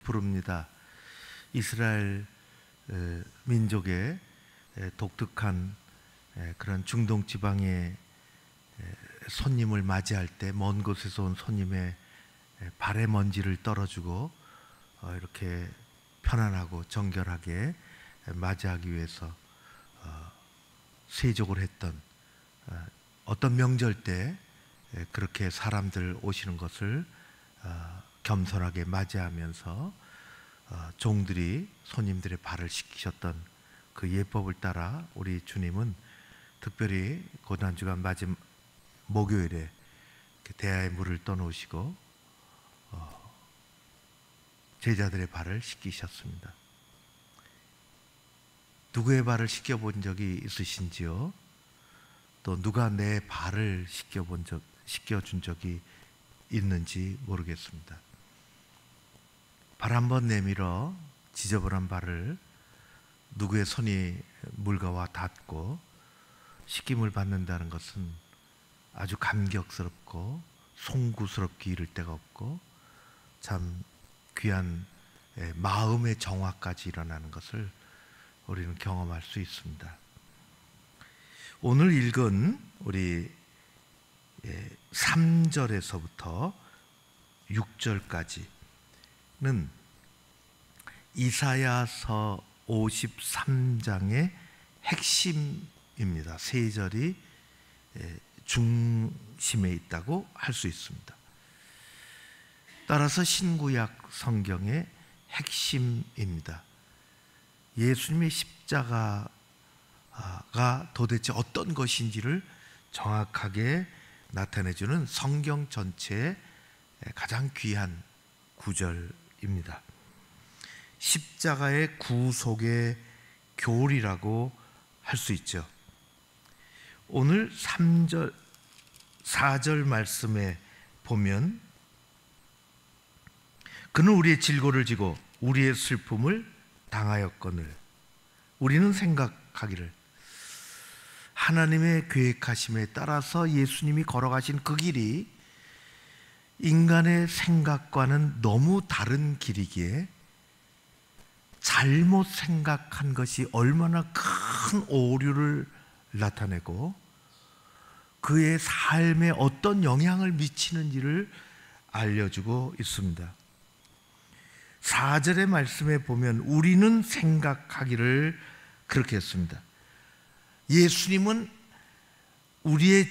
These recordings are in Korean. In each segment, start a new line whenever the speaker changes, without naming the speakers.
부릅니다. 이스라엘 민족의 독특한 그런 중동 지방의 손님을 맞이할 때 먼 곳에서 온 손님의 발의 먼지를 떨어주고 이렇게 편안하고 정결하게 맞이하기 위해서 세족을 했던, 어떤 명절 때 그렇게 사람들 오시는 것을 겸손하게 맞이하면서 종들이 손님들의 발을 씻기셨던 그 예법을 따라 우리 주님은 특별히 고난주간 마지막 목요일에 대야의 물을 떠놓으시고 제자들의 발을 씻기셨습니다. 누구의 발을 씻겨본 적이 있으신지요? 또 누가 내 발을 씻겨준 적이 있는지 모르겠습니다. 발 한번 내밀어 지저분한 발을 누구의 손이 물가와 닿고 씻김을 받는다는 것은 아주 감격스럽고 송구스럽게 이를 데가 없고 참 귀한 마음의 정화까지 일어나는 것을 우리는 경험할 수 있습니다. 오늘 읽은 우리 3절에서부터 6절까지는 이사야서 53장의 핵심입니다. 세 절이 중심에 있다고 할 수 있습니다. 따라서 신구약 성경의 핵심입니다. 예수님의 십자가가 도대체 어떤 것인지를 정확하게 나타내주는 성경 전체의 가장 귀한 구절입니다. 십자가의 구속의 교리라고 할 수 있죠. 오늘 3절, 4절 말씀에 보면 그는 우리의 질고를 지고 우리의 슬픔을 당하였거늘 우리는 생각하기를 하나님의 계획하심에 따라서 예수님이 걸어가신 그 길이 인간의 생각과는 너무 다른 길이기에 잘못 생각한 것이 얼마나 큰 오류를 나타내고 그의 삶에 어떤 영향을 미치는지를 알려주고 있습니다. 4절의 말씀에 보면 우리는 생각하기를 그렇게 했습니다. 예수님은 우리의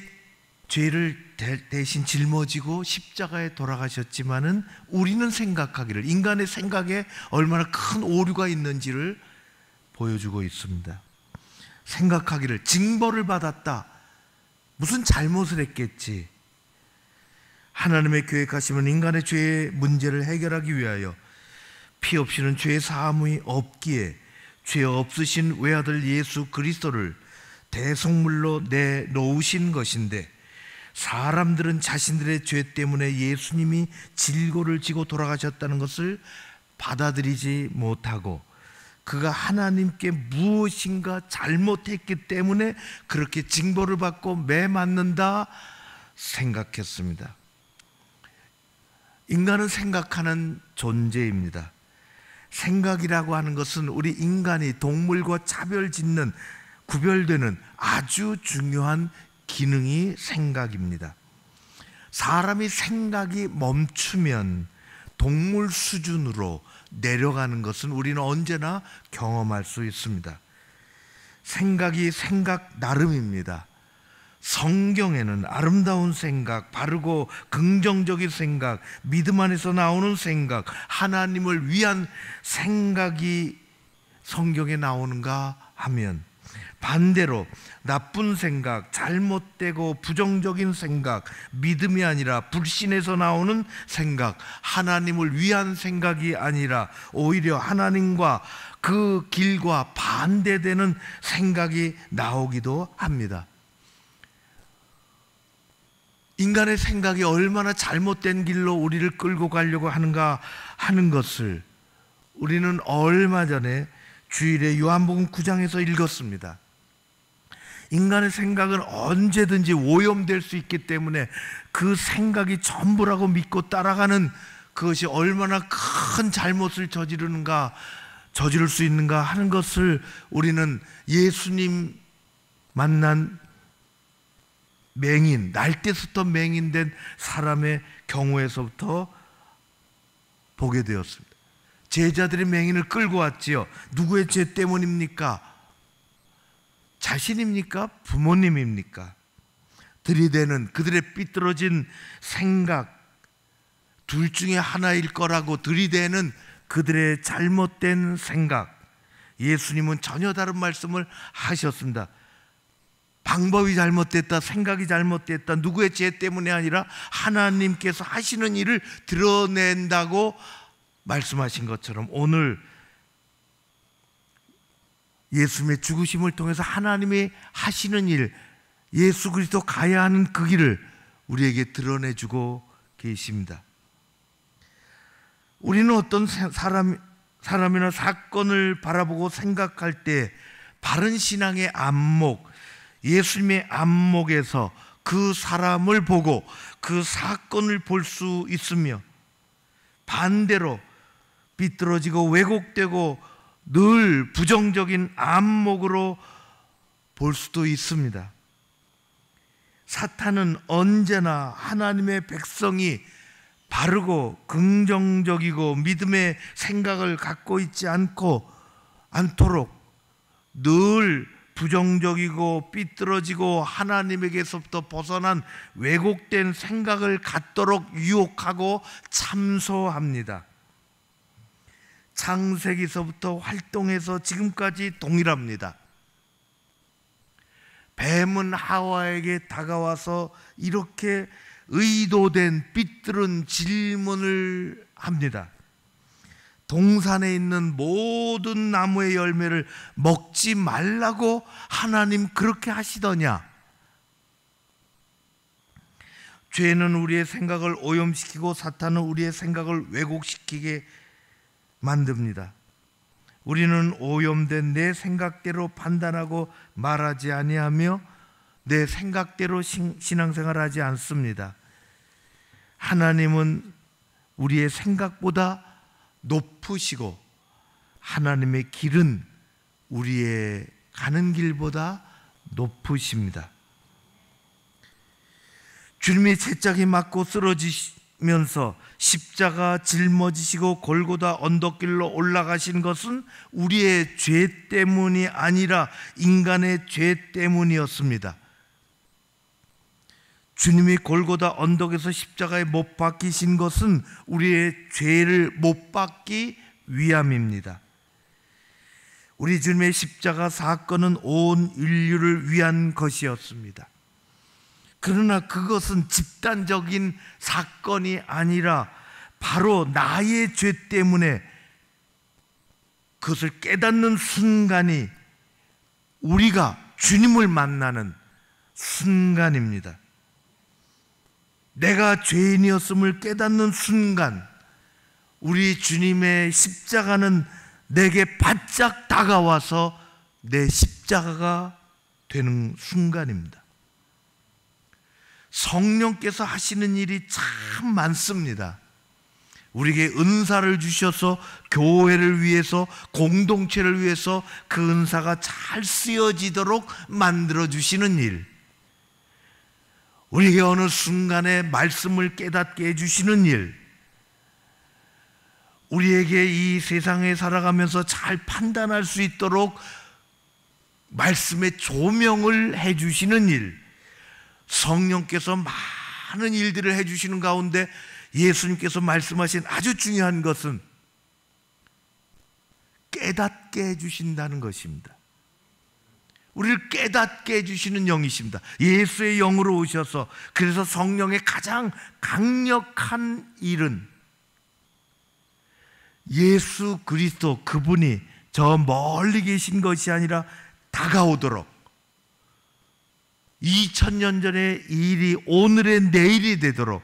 죄를 대신 짊어지고 십자가에 돌아가셨지만은 우리는 생각하기를, 인간의 생각에 얼마나 큰 오류가 있는지를 보여주고 있습니다. 생각하기를 징벌을 받았다. 무슨 잘못을 했겠지. 하나님의 계획하심은 인간의 죄의 문제를 해결하기 위하여 피 없이는 죄 사함이 없기에 죄 없으신 외아들 예수 그리스도를 대속물로 내놓으신 것인데 사람들은 자신들의 죄 때문에 예수님이 질고를 지고 돌아가셨다는 것을 받아들이지 못하고 그가 하나님께 무엇인가 잘못했기 때문에 그렇게 징벌을 받고 매맞는다 생각했습니다. 인간은 생각하는 존재입니다. 생각이라고 하는 것은 우리 인간이 동물과 차별짓는, 구별되는 아주 중요한 기능이 생각입니다. 사람이 생각이 멈추면 동물 수준으로 내려가는 것은 우리는 언제나 경험할 수 있습니다. 생각이 생각 나름입니다. 성경에는 아름다운 생각, 바르고 긍정적인 생각, 믿음 안에서 나오는 생각, 하나님을 위한 생각이 성경에 나오는가 하면 반대로 나쁜 생각, 잘못되고 부정적인 생각, 믿음이 아니라 불신에서 나오는 생각, 하나님을 위한 생각이 아니라 오히려 하나님과 그 길과 반대되는 생각이 나오기도 합니다. 인간의 생각이 얼마나 잘못된 길로 우리를 끌고 가려고 하는가 하는 것을 우리는 얼마 전에 주일에 요한복음 9장에서 읽었습니다. 인간의 생각은 언제든지 오염될 수 있기 때문에 그 생각이 전부라고 믿고 따라가는 그것이 얼마나 큰 잘못을 저지를 수 있는가 하는 것을 우리는 예수님 만난 맹인, 날 때부터 맹인된 사람의 경우에서부터 보게 되었습니다. 제자들이 맹인을 끌고 왔지요. 누구의 죄 때문입니까? 자신입니까? 부모님입니까? 들이대는 그들의 삐뚤어진 생각, 둘 중에 하나일 거라고 들이대는 그들의 잘못된 생각. 예수님은 전혀 다른 말씀을 하셨습니다. 방법이 잘못됐다, 생각이 잘못됐다, 누구의 죄 때문이 아니라 하나님께서 하시는 일을 드러낸다고 말씀하신 것처럼 오늘 예수님의 죽으심을 통해서 하나님이 하시는 일, 예수 그리스도 가야 하는 그 길을 우리에게 드러내주고 계십니다. 우리는 어떤 사람이나 사건을 바라보고 생각할 때 바른 신앙의 안목, 예수님의 안목에서 그 사람을 보고 그 사건을 볼 수 있으며, 반대로 삐뚤어지고 왜곡되고 늘 부정적인 안목으로 볼 수도 있습니다. 사탄은 언제나 하나님의 백성이 바르고 긍정적이고 믿음의 생각을 갖고 있지 않도록 늘 부정적이고 삐뚤어지고 하나님에게서부터 벗어난 왜곡된 생각을 갖도록 유혹하고 참소합니다. 창세기서부터 활동해서 지금까지 동일합니다. 뱀은 하와에게 다가와서 이렇게 의도된 삐뚤은 질문을 합니다. 동산에 있는 모든 나무의 열매를 먹지 말라고 하나님 그렇게 하시더냐? 죄는 우리의 생각을 오염시키고 사탄은 우리의 생각을 왜곡시키게 만듭니다. 우리는 오염된 내 생각대로 판단하고 말하지 아니하며 내 생각대로 신앙생활하지 않습니다. 하나님은 우리의 생각보다 높으시고 하나님의 길은 우리의 가는 길보다 높으십니다. 주님이 채짝이 맞고 쓰러지면서 십자가 짊어지시고 골고다 언덕길로 올라가신 것은 우리의 죄 때문이 아니라 인간의 죄 때문이었습니다. 주님이 골고다 언덕에서 십자가에 못 박히신 것은 우리의 죄를 못 받기 위함입니다. 우리 주님의 십자가 사건은 온 인류를 위한 것이었습니다. 그러나 그것은 집단적인 사건이 아니라 바로 나의 죄 때문에 그것을 깨닫는 순간이 우리가 주님을 만나는 순간입니다. 내가 죄인이었음을 깨닫는 순간 우리 주님의 십자가는 내게 바짝 다가와서 내 십자가가 되는 순간입니다. 성령께서 하시는 일이 참 많습니다. 우리에게 은사를 주셔서 교회를 위해서, 공동체를 위해서 그 은사가 잘 쓰여지도록 만들어주시는 일, 우리에게 어느 순간에 말씀을 깨닫게 해주시는 일, 우리에게 이 세상에 살아가면서 잘 판단할 수 있도록 말씀의 조명을 해주시는 일, 성령께서 많은 일들을 해주시는 가운데 예수님께서 말씀하신 아주 중요한 것은 깨닫게 해주신다는 것입니다. 우리를 깨닫게 해주시는 영이십니다. 예수의 영으로 오셔서, 그래서 성령의 가장 강력한 일은 예수 그리스도 그분이 저 멀리 계신 것이 아니라 다가오도록 2000년 전의 일이 오늘의 내일이 되도록,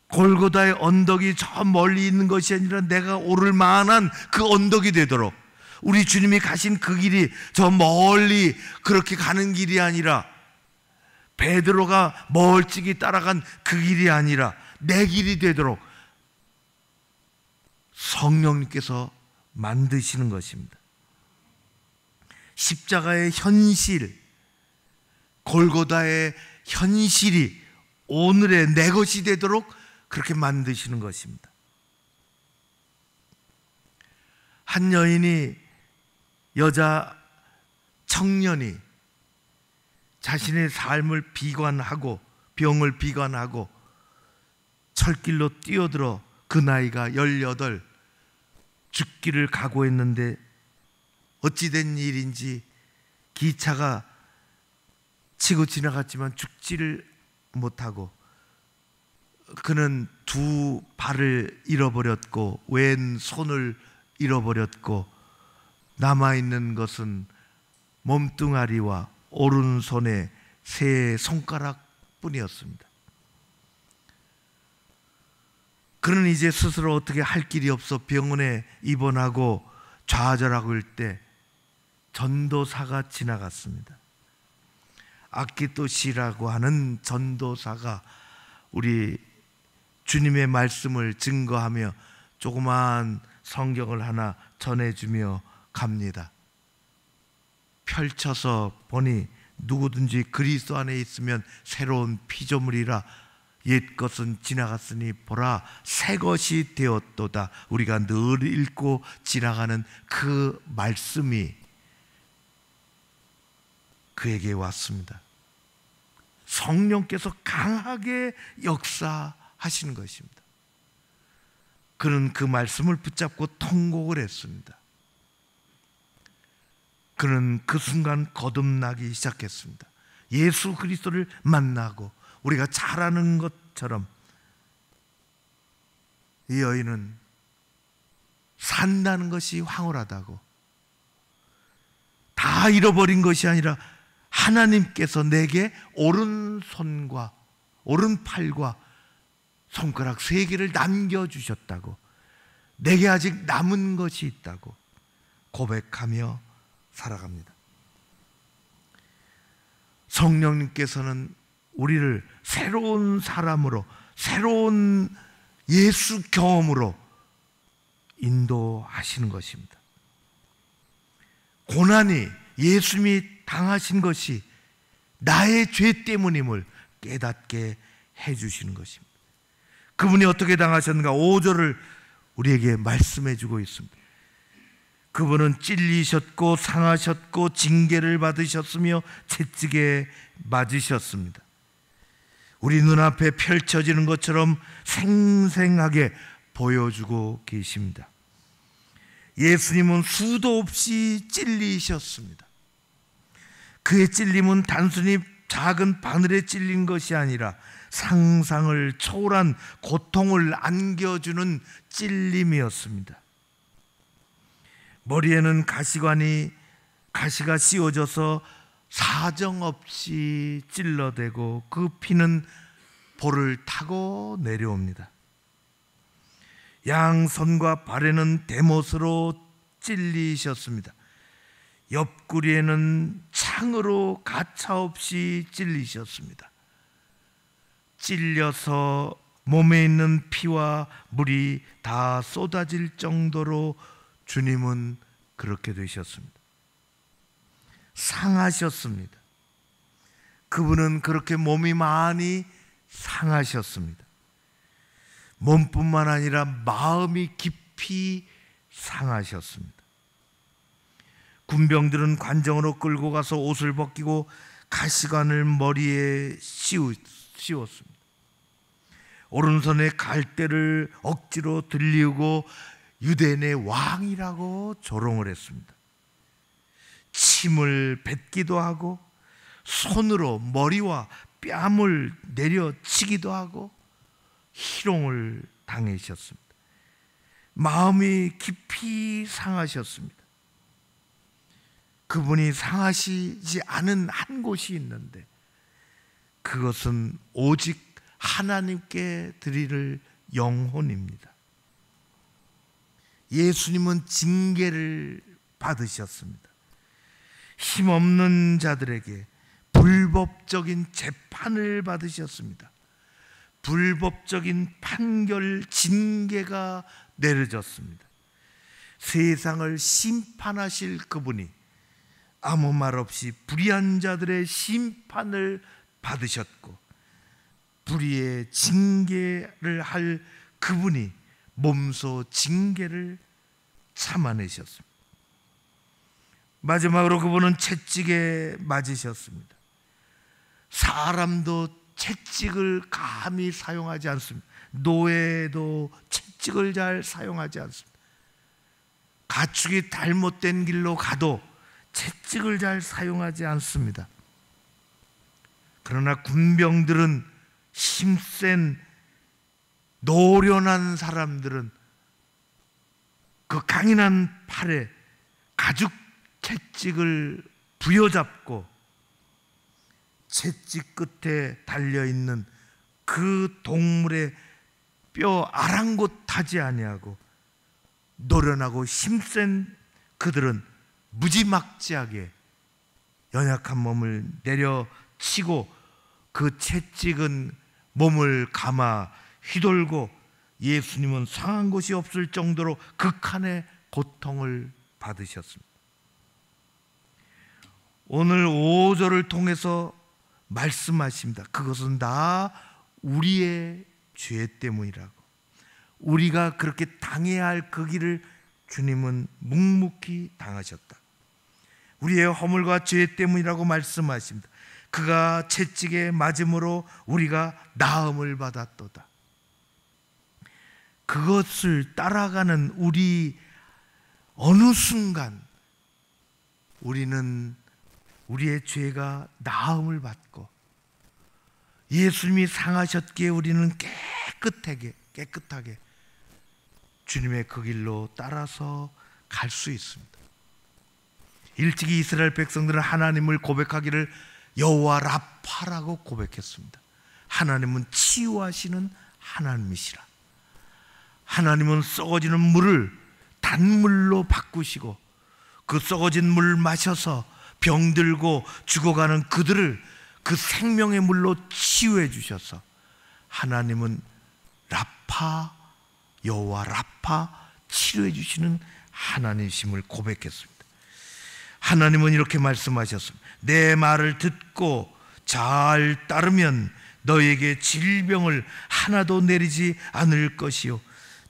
골고다의 언덕이 저 멀리 있는 것이 아니라 내가 오를 만한 그 언덕이 되도록, 우리 주님이 가신 그 길이 저 멀리 그렇게 가는 길이 아니라 베드로가 멀찍이 따라간 그 길이 아니라 내 길이 되도록 성령님께서 만드시는 것입니다. 십자가의 현실, 골고다의 현실이 오늘의 내 것이 되도록 그렇게 만드시는 것입니다. 한 여인이, 여자 청년이 자신의 삶을 비관하고 병을 비관하고 철길로 뛰어들어 그 나이가 18, 죽기를 각오했는데 어찌된 일인지 기차가 치고 지나갔지만 죽지를 못하고 그는 두 발을 잃어버렸고 왼손을 잃어버렸고 남아있는 것은 몸뚱아리와 오른손의 세 손가락뿐이었습니다. 그는 이제 스스로 어떻게 할 길이 없어 병원에 입원하고 좌절하고 있을 때 전도사가 지나갔습니다. 아키토시라고 하는 전도사가 우리 주님의 말씀을 증거하며 조그마한 성경을 하나 전해주며 갑니다. 펼쳐서 보니 누구든지 그리스도 안에 있으면 새로운 피조물이라 옛 것은 지나갔으니 보라 새 것이 되었도다. 우리가 늘 읽고 지나가는 그 말씀이 그에게 왔습니다. 성령께서 강하게 역사하시는 것입니다. 그는 그 말씀을 붙잡고 통곡을 했습니다. 그는 그 순간 거듭나기 시작했습니다. 예수 그리스도를 만나고 우리가 잘 아는 것처럼 이 여인은 산다는 것이 황홀하다고, 다 잃어버린 것이 아니라 하나님께서 내게 오른손과 오른팔과 손가락 3개를 남겨주셨다고, 내게 아직 남은 것이 있다고 고백하며 살아갑니다. 성령님께서는 우리를 새로운 사람으로, 새로운 예수 경험으로 인도하시는 것입니다. 고난이 예수님이 당하신 것이 나의 죄 때문임을 깨닫게 해주시는 것입니다. 그분이 어떻게 당하셨는가 5절을 우리에게 말씀해 주고 있습니다. 그분은 찔리셨고 상하셨고 징계를 받으셨으며 채찍에 맞으셨습니다. 우리 눈앞에 펼쳐지는 것처럼 생생하게 보여주고 계십니다. 예수님은 수도 없이 찔리셨습니다. 그의 찔림은 단순히 작은 바늘에 찔린 것이 아니라 상상을 초월한 고통을 안겨주는 찔림이었습니다. 머리에는 가시가 씌워져서 사정없이 찔러대고 그 피는 볼을 타고 내려옵니다. 양손과 발에는 대못으로 찔리셨습니다. 옆구리에는 창으로 가차없이 찔리셨습니다. 찔려서 몸에 있는 피와 물이 다 쏟아질 정도로 주님은 그렇게 되셨습니다. 상하셨습니다. 그분은 그렇게 몸이 많이 상하셨습니다. 몸뿐만 아니라 마음이 깊이 상하셨습니다. 군병들은 관정으로 끌고 가서 옷을 벗기고 가시관을 머리에 씌웠습니다. 오른손에 갈대를 억지로 들리우고 유대인의 왕이라고 조롱을 했습니다. 침을 뱉기도 하고 손으로 머리와 뺨을 내려치기도 하고 희롱을 당하셨습니다. 마음이 깊이 상하셨습니다. 그분이 상하시지 않은 한 곳이 있는데 그것은 오직 하나님께 드릴 영혼입니다. 예수님은 징계를 받으셨습니다. 힘없는 자들에게 불법적인 재판을 받으셨습니다. 불법적인 판결, 징계가 내려졌습니다. 세상을 심판하실 그분이 아무 말 없이 불의한 자들의 심판을 받으셨고, 불의의 징계를 할 그분이 몸소 징계를 참아내셨습니다. 마지막으로 그분은 채찍에 맞으셨습니다. 사람도 채찍을 감히 사용하지 않습니다. 노예도 채찍을 잘 사용하지 않습니다. 가축이 잘못된 길로 가도 채찍을 잘 사용하지 않습니다. 그러나 군병들은, 힘센 노련한 사람들은 그 강인한 팔에 가죽 채찍을 부여잡고 채찍 끝에 달려있는 그 동물의 뼈 아랑곳하지 아니하고, 노련하고 힘센 그들은 무지막지하게 연약한 몸을 내려치고 그 채찍은 몸을 감아 휘돌고, 예수님은 상한 곳이 없을 정도로 극한의 고통을 받으셨습니다. 오늘 5절을 통해서 말씀하십니다. 그것은 다 우리의 죄 때문이라고. 우리가 그렇게 당해야 할 그 길을 주님은 묵묵히 당하셨다. 우리의 허물과 죄 때문이라고 말씀하십니다. 그가 채찍에 맞음으로 우리가 나음을 받았도다. 그것을 따라가는 우리 어느 순간 우리는 우리의 죄가 나음을 받고, 예수님이 상하셨기에 우리는 깨끗하게 주님의 그 길로 따라서 갈 수 있습니다. 일찍이 이스라엘 백성들은 하나님을 고백하기를 여호와 라파라고 고백했습니다. 하나님은 치유하시는 하나님이시라. 하나님은 썩어지는 물을 단물로 바꾸시고, 그 썩어진 물 마셔서 병들고 죽어가는 그들을 그 생명의 물로 치유해 주셔서, 하나님은 라파, 여호와 라파, 치료해 주시는 하나님이심을 고백했습니다. 하나님은 이렇게 말씀하셨습니다. 내 말을 듣고 잘 따르면 너에게 질병을 하나도 내리지 않을 것이요,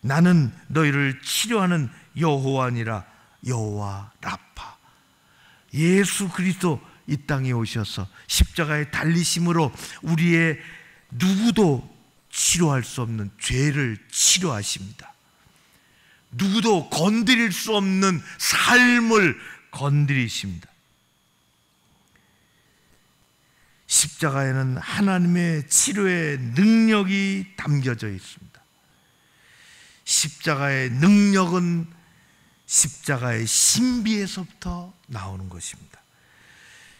나는 너희를 치료하는 여호와니라. 여호와 라파. 예수 그리스도 이 땅에 오셔서 십자가에 달리심으로 우리의 누구도 치료할 수 없는 죄를 치료하십니다. 누구도 건드릴 수 없는 삶을 건드리십니다. 십자가에는 하나님의 치료의 능력이 담겨져 있습니다. 십자가의 능력은 십자가의 신비에서부터 나오는 것입니다.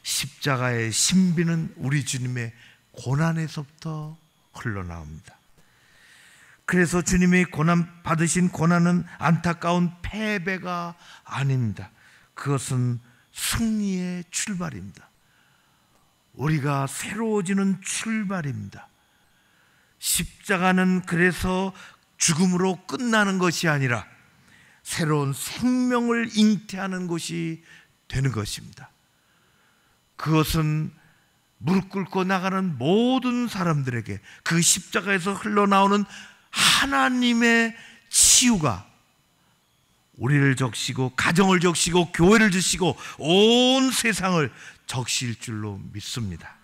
십자가의 신비는 우리 주님의 고난에서부터 흘러나옵니다. 그래서 주님이 받으신 고난은 안타까운 패배가 아닙니다. 그것은 승리의 출발입니다. 우리가 새로워지는 출발입니다. 십자가는 그래서 죽음으로 끝나는 것이 아니라 새로운 생명을 잉태하는 것이 되는 것입니다. 그것은 무릎 꿇고 나가는 모든 사람들에게 그 십자가에서 흘러나오는 하나님의 치유가 우리를 적시고, 가정을 적시고, 교회를 적시고, 온 세상을 적실 줄로 믿습니다.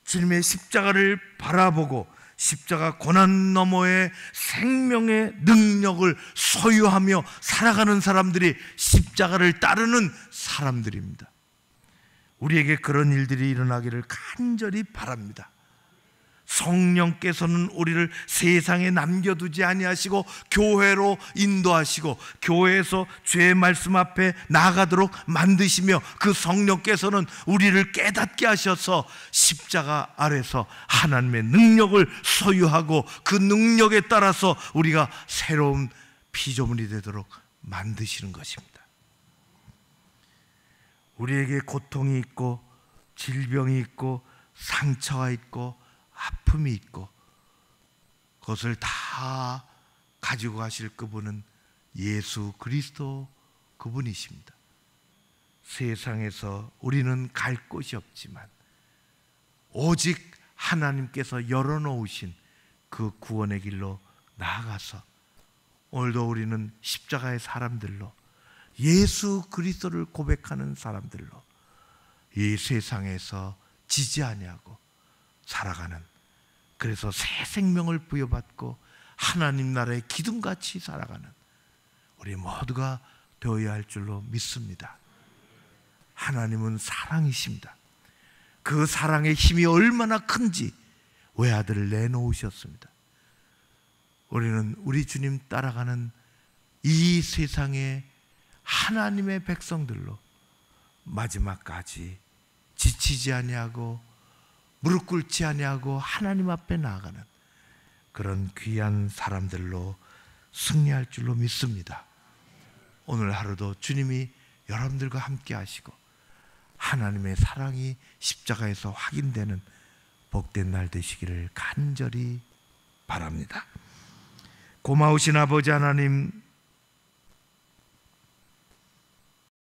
주님의 십자가를 바라보고 십자가 고난 너머의 생명의 능력을 소유하며 살아가는 사람들이 십자가를 따르는 사람들입니다. 우리에게 그런 일들이 일어나기를 간절히 바랍니다. 성령께서는 우리를 세상에 남겨두지 아니하시고 교회로 인도하시고 교회에서 죄의 말씀 앞에 나아가도록 만드시며, 그 성령께서는 우리를 깨닫게 하셔서 십자가 아래서 하나님의 능력을 소유하고 그 능력에 따라서 우리가 새로운 피조물이 되도록 만드시는 것입니다. 우리에게 고통이 있고 질병이 있고 상처가 있고 아픔이 있고, 그것을 다 가지고 가실 그분은 예수 그리스도 그분이십니다. 세상에서 우리는 갈 곳이 없지만 오직 하나님께서 열어놓으신 그 구원의 길로 나아가서 오늘도 우리는 십자가의 사람들로 예수 그리스도를 고백하는 사람들로 이 세상에서 지지 아니하고 살아가는, 그래서 새 생명을 부여받고 하나님 나라의 기둥같이 살아가는 우리 모두가 되어야 할 줄로 믿습니다. 하나님은 사랑이십니다. 그 사랑의 힘이 얼마나 큰지 외아들을 내놓으셨습니다. 우리는 우리 주님 따라가는 이 세상의 하나님의 백성들로 마지막까지 지치지 아니하고 무릎 꿇지 아니하고 하나님 앞에 나아가는 그런 귀한 사람들로 승리할 줄로 믿습니다. 오늘 하루도 주님이 여러분들과 함께 하시고 하나님의 사랑이 십자가에서 확인되는 복된 날 되시기를 간절히 바랍니다. 고마우신 아버지 하나님,